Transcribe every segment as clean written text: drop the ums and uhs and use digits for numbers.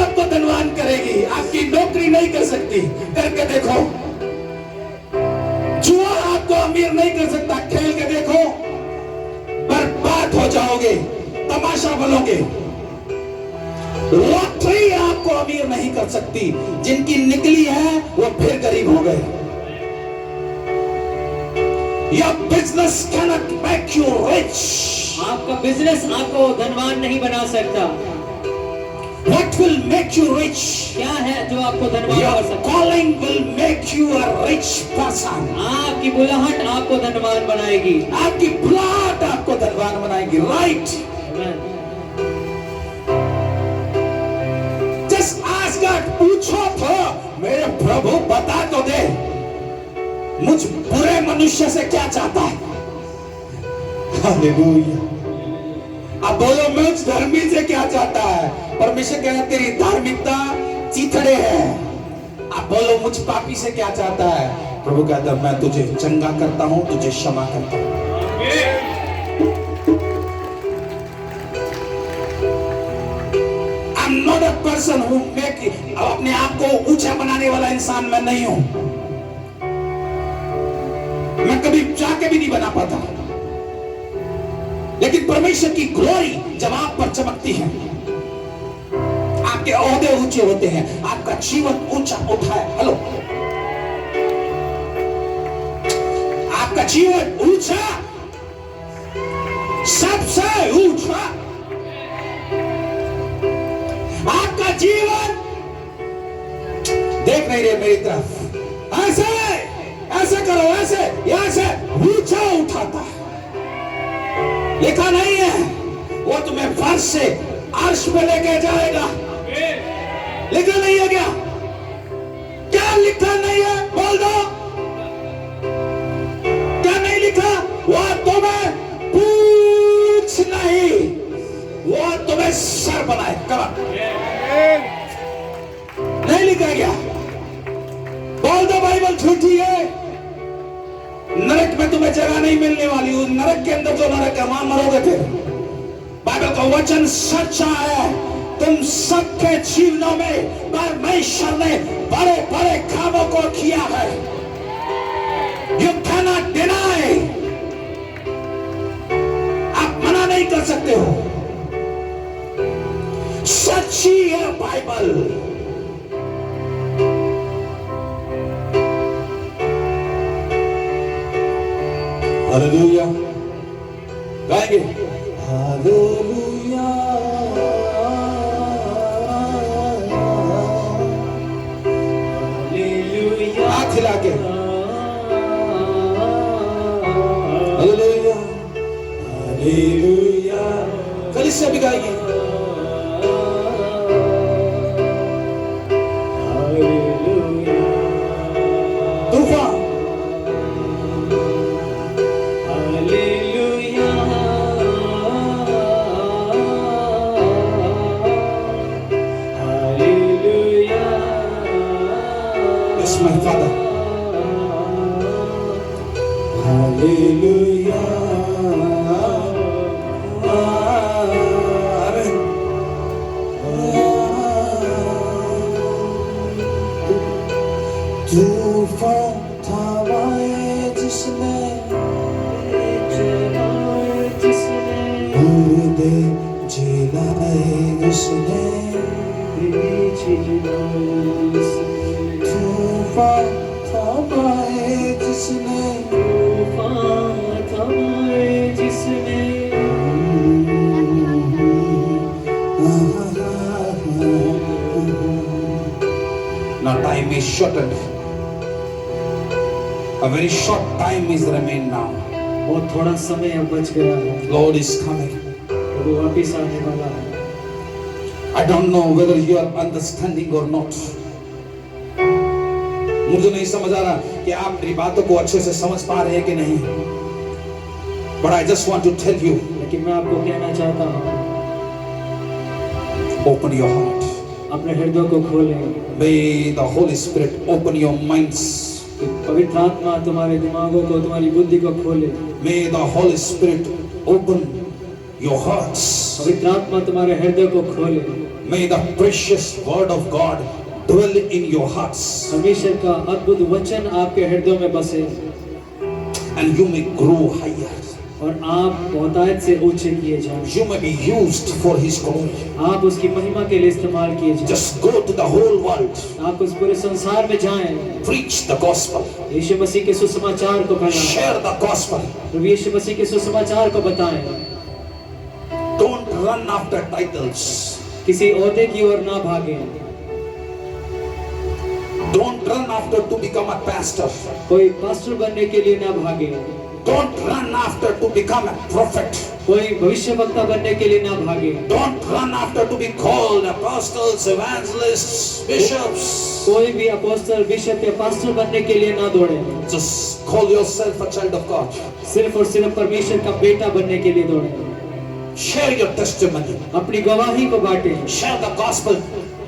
आपको धनवान करेगी, आपकी नौकरी नहीं कर सकती। करके देखो। जुआ आपको अमीर नहीं कर सकता, खेल के देखो, बर्बाद हो जाओगे, तमाशा बोलोगे। लॉटरी आपको अमीर नहीं कर सकती, जिनकी निकली है वो फिर गरीब हो गए। Your business cannot make you rich. आपका बिजनेस आपको धनवान नहीं बना सकता। What will make you rich? क्या है जो आपको धनवान Your कर सकता है? calling will make you a rich person. आपकी बुलाहट आपको धनवान बनाएगी। आपकी बुलाहट आपको धनवान बनाएगी, right? Just ask God, पूछो तो मेरे प्रभु बता तो दे, मुझ बुरे मनुष्य से क्या चाहता है। हालेलुया। अब बोलो, मुझ धर्मी से क्या चाहता है। परमेश्वर कह रहा है तेरी धार्मिकता चीथड़े है। अब बोलो, मुझ पापी से क्या चाहता है। प्रभु कहता है मैं तुझे चंगा करता हूं, तुझे क्षमा करता हूं। I'm not a person who make, अपने आप को ऊंचा बनाने वाला इंसान मैं नहीं हूं। मैं कभी चाह के भी नहीं बना पाता, लेकिन परमेश्वर की ग्लोरी जब आप पर चमकती है, आपके ओहदे ऊंचे होते हैं, आपका जीवन ऊंचा उठा है। हेलो, आपका जीवन ऊंचा, सबसे ऊंचा, आपका जीवन देख नहीं रहे मेरी तरफ, ऐसे ऐसे करो, ऐसे यहां से ऊंचा उठाता है। लिखा नहीं है वो तुम्हें फर्श से अर्श पे लेके जाएगा, लिखा नहीं है क्या? क्या लिखा नहीं है बोल दो, क्या नहीं लिखा? वो तुम्हें पूछ नहीं, वो तुम्हें सर बनाए। कब नहीं लिखा गया? बोल दो बाइबल झूठी है। नरक में तुम्हें जगह नहीं मिलने वाली, नरक के अंदर जो नरक है वहां मरोगे फिर। बाइबल का वचन सच्चा है। तुम सबके जीवनों में परमेश्वर ने बड़े बड़े कामों को किया है। यू कैनॉट डिनाई, आप मना नहीं कर सकते हो। सच्ची है बाइबल। हालेलुया गाएंगे। हालेलुया हालेलुया, हाथ हिला के हालेलुया हालेलुया। कलीसिया भी गाएगी। हालेलुया। तूफान my Father. Hallelujah. Amen. तूफान थामाए जिसने, मुर्दे जिलाए जिसने, तूफान थमाए जिसने, तूफान थमाए जिसने। Now time is shortened. A very short time is remained now. बहुत थोड़ा समय अब बच गया है। Lord is coming. वो वापिस आने वाला है। I don't know whether you are understanding or not. मुझे नहीं समझ आ रहा कि आप मेरी बातों को अच्छे से समझ पा रहे हैं कि नहीं। But I just want to tell you. लेकिन मैं आपको कहना चाहता हूँ, open your heart. अपने हृदय को खोलें। May the Holy Spirit open your minds. पवित्र आत्मा तुम्हारे दिमागों को, तुम्हारी बुद्धि को खोले। May the Holy Spirit open your hearts. पवित्र आत्मा तुम्हारे हृदय को खोले। May the precious word of God dwell in your hearts, परमेश्वर का अद्भुत वचन आपके हृदय में बसे and you may grow higher. और आप बहुतायत से ऊंचे किए जाएं। You may be used for His glory. आप उसकी महिमा के लिए इस्तेमाल किए जाएं। Just go to the whole world, आप उस पूरे संसार में जाएं, preach the gospel, यीशु मसीह के सुसमाचार को फैलाएं, share the gospel. प्रभु यीशु मसीह के सुसमाचार को बताएं। Don't run after titles. किसी ओहदे की ओर ना भागें। Don't run after to become a pastor. कोई पास्टर बनने के लिए ना भागे। Don't run after to become a prophet. कोई भविष्यवक्ता बनने के लिए ना भागे। Don't run after to be called apostles, evangelists, bishops. कोई भी अपोस्तल, बिशप या पास्टर बनने के लिए ना दौड़े। Just call yourself a child of God. सिर्फ और सिर्फ परमेश्वर का बेटा बनने के लिए दौड़े। Share your testimony. अपनी गवाही को बांटें, Share the gospel,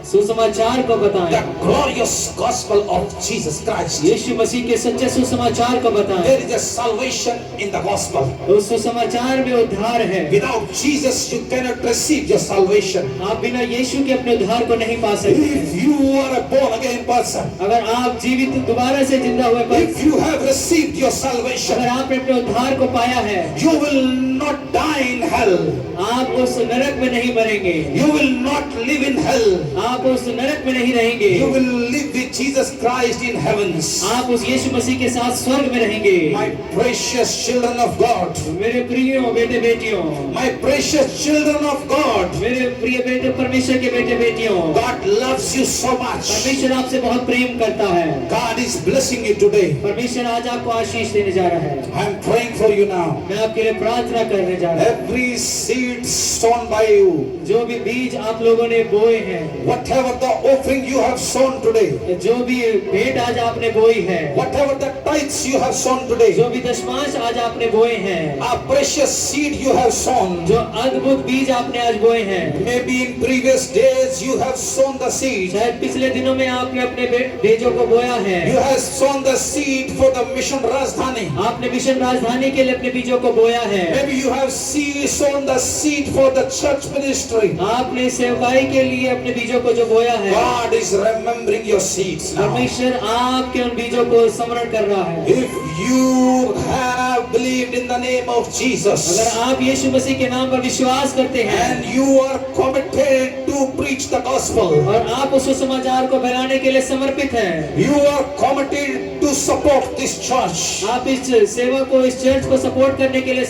सुसमाचार को बताएं, the glorious gospel of Jesus Christ. यीशु मसीह के सच्चे सुसमाचार को बताएं। There is a salvation in the gospel. उस सुसमाचार में उद्धार है। Without Jesus, you cannot receive your salvation. आप बिना यीशु के अपने उद्धार को नहीं पा सकते। If you are a born again person, अगर आप जीवित दोबारा से जिंदा हुए पर, if you have received your salvation, अगर आपने अपने उद्धार को पाया है, you will not die in hell. आप उस नरक में नहीं मरेंगे। You will not live in hell. आप उस नरक में नहीं रहेंगे। You will live with Jesus Christ in heavens. आप उस यीशु मसीह के साथ स्वर्ग में रहेंगे। My precious children of God, मेरे प्रिय बेटे बेटियों, my precious children of God, मेरे प्रिय बेटे परमेश्वर के बेटे बेटियों, God loves you so much. परमेश्वर आपसे बहुत प्रेम करता है। God is blessing you today. परमेश्वर आज आपको आशीष देने जा रहा है। I am praying for you now. मैं आपके लिए प्रार्थना करने जा रहा हूँ। Every seed sown by you, जो भी बीज आप लोगों ने बोए हैं, whatever the offering you have sown today, जो भी भेंट आज आपने बोई है, whatever the tithes you have sown today, जो भी दशमांश आज आपने बोए हैं, a precious seed you have sown. जो अद्भुत बीज आपने आज बोए हैं, Maybe in previous days you have sown the seed. शायद पिछले दिनों में आपने अपने बीजों को बोया है। You have sown the seed for the mission Rajdhani. आपने मिशन राजधानी के लिए अपने बीजों को बोया है। Maybe you have sown the seed for the church ministry. आपने सेवकाई के लिए अपने बीजों को जो बोया है, God is remembering your seeds now. परमेश्वर आपके उन बीजों को स्मरण कर रहा है। If you have believed in the name of Jesus, अगर आप यीशु मसीह के नाम पर विश्वास करते हैं and you are committed to preach the gospel, और आप उस सुसमाचार को फैलाने के लिए समर्पित हैं, you are committed to support this church. आप इस सेवा को, इस चर्च को सपोर्ट करने के लिए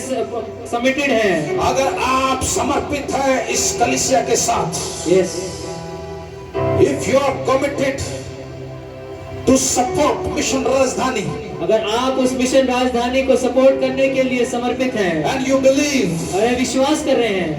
कमिटेड हैं। अगर आप समर्पित हैं इस कलीसिया के साथ, yes, if you are committed to support mission Rajdhani, अगर आप उस मिशन राजधानी को सपोर्ट करने के लिए समर्पित हैं, and you believe अगर विश्वास कर रहे हैं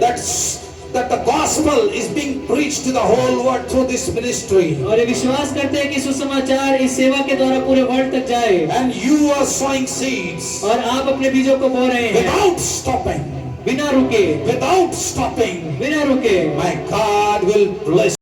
that the gospel is being preached to the whole world through this ministry, और ये विश्वास करते हैं कि सुसमाचार इस सेवा के द्वारा पूरे वर्ल्ड तक जाए, and you are sowing seeds और आप अपने बीजों को बो रहे हैं without stopping, बिना रुके, without stopping, बिना रुके, my God will bless